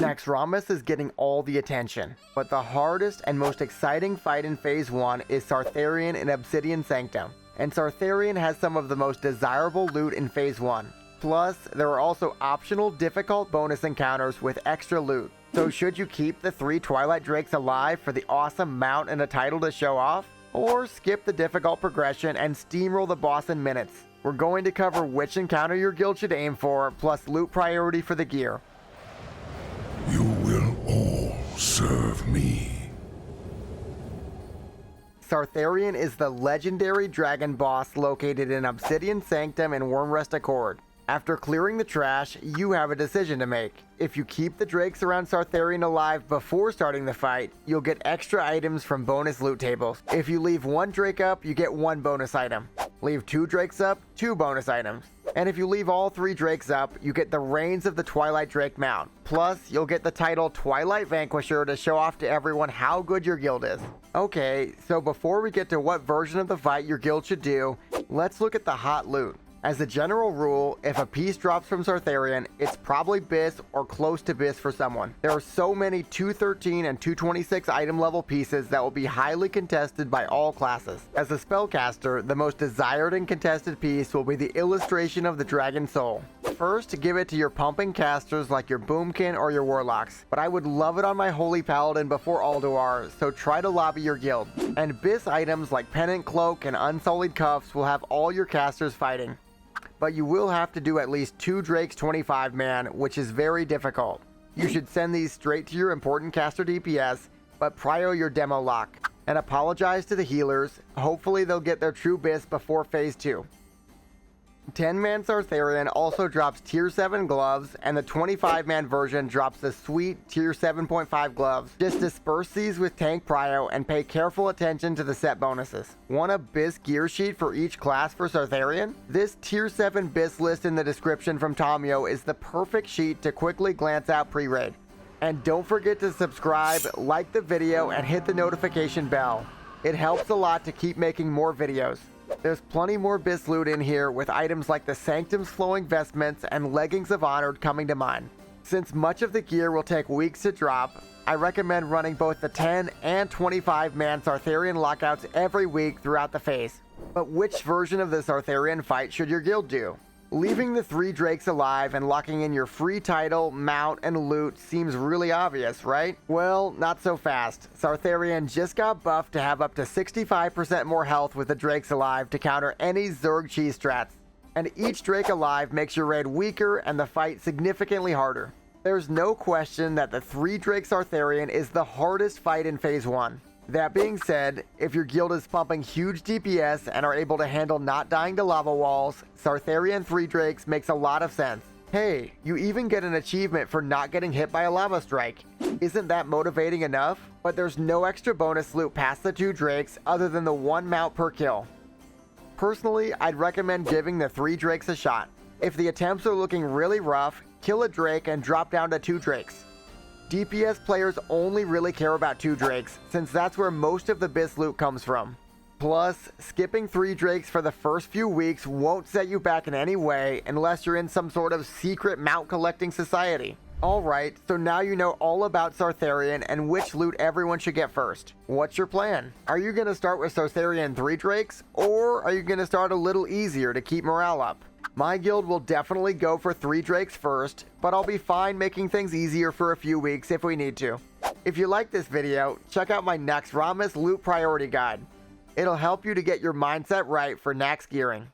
Naxxramas is getting all the attention, but the hardest and most exciting fight in Phase 1 is Sartharion in Obsidian Sanctum, and Sartharion has some of the most desirable loot in Phase 1. Plus, there are also optional difficult bonus encounters with extra loot. So should you keep the 3 Twilight Drakes alive for the awesome mount and a title to show off? Or skip the difficult progression and steamroll the boss in minutes? We're going to cover which encounter your guild should aim for, plus loot priority for the gear. You will all serve me. Sartharion is the legendary dragon boss located in Obsidian Sanctum and Wyrmrest Accord. After clearing the trash, you have a decision to make. If you keep the drakes around Sartharion alive before starting the fight, you'll get extra items from bonus loot tables. If you leave 1 drake up, you get 1 bonus item. Leave 2 drakes up, 2 bonus items. And if you leave all 3 drakes up, you get the Reigns of the Twilight Drake mount. Plus, you'll get the title Twilight Vanquisher to show off to everyone how good your guild is. Okay, so before we get to what version of the fight your guild should do, let's look at the hot loot. As a general rule, if a piece drops from Sartharion, it's probably BIS or close to BIS for someone. There are so many 213 and 226 item level pieces that will be highly contested by all classes. As a spellcaster, the most desired and contested piece will be the illustration of the Dragon Soul. First, give it to your pumping casters like your Boomkin or your Warlocks, but I would love it on my Holy Paladin before Alduar, so try to lobby your guild. And BIS items like Pennant Cloak and Unsullied Cuffs will have all your casters fighting. But you will have to do at least 2 Drakes 25-man, which is very difficult. You should send these straight to your important caster DPS, but PRIO your demo lock. And apologize to the healers, hopefully they'll get their true BIS before Phase 2. 10-man Sartharion also drops Tier 7 gloves, and the 25-man version drops the sweet Tier 7.5 gloves. Just disperse these with tank PRIO and pay careful attention to the set bonuses. Want a BIS gear sheet for each class for Sartharion? This Tier 7 BIS list in the description from Tomio is the perfect sheet to quickly glance out pre-raid. And don't forget to subscribe, like the video, and hit the notification bell. It helps a lot to keep making more videos. There's plenty more BIS loot in here, with items like the Sanctum's Flowing Vestments and Leggings of Honored coming to mind. Since much of the gear will take weeks to drop, I recommend running both the 10 and 25-man Sartharion lockouts every week throughout the phase. But which version of the Sartharion fight should your guild do? Leaving the 3 drakes alive and locking in your free title, mount, and loot seems really obvious, right? Well, not so fast. Sartharion just got buffed to have up to 65% more health with the drakes alive to counter any Zerg cheese strats. And each drake alive makes your raid weaker and the fight significantly harder. There's no question that the 3 drake Sartharion is the hardest fight in Phase 1. That being said, if your guild is pumping huge DPS and are able to handle not dying to lava walls, Sartharion 3 drakes makes a lot of sense. Hey, you even get an achievement for not getting hit by a lava strike. Isn't that motivating enough? But there's no extra bonus loot past the 2 drakes other than the 1 mount per kill. Personally, I'd recommend giving the 3 drakes a shot. If the attempts are looking really rough, kill a drake and drop down to 2 drakes. DPS players only really care about 2 drakes, since that's where most of the BIS loot comes from. Plus, skipping 3 drakes for the first few weeks won't set you back in any way unless you're in some sort of secret mount collecting society. Alright, so now you know all about Sartharion and which loot everyone should get first. What's your plan? Are you going to start with Sartharion 3 drakes, or are you going to start a little easier to keep morale up? My guild will definitely go for 3 drakes first, but I'll be fine making things easier for a few weeks if we need to. If you like this video, check out my Naxxramas loot priority guide. It'll help you to get your mindset right for Nax gearing.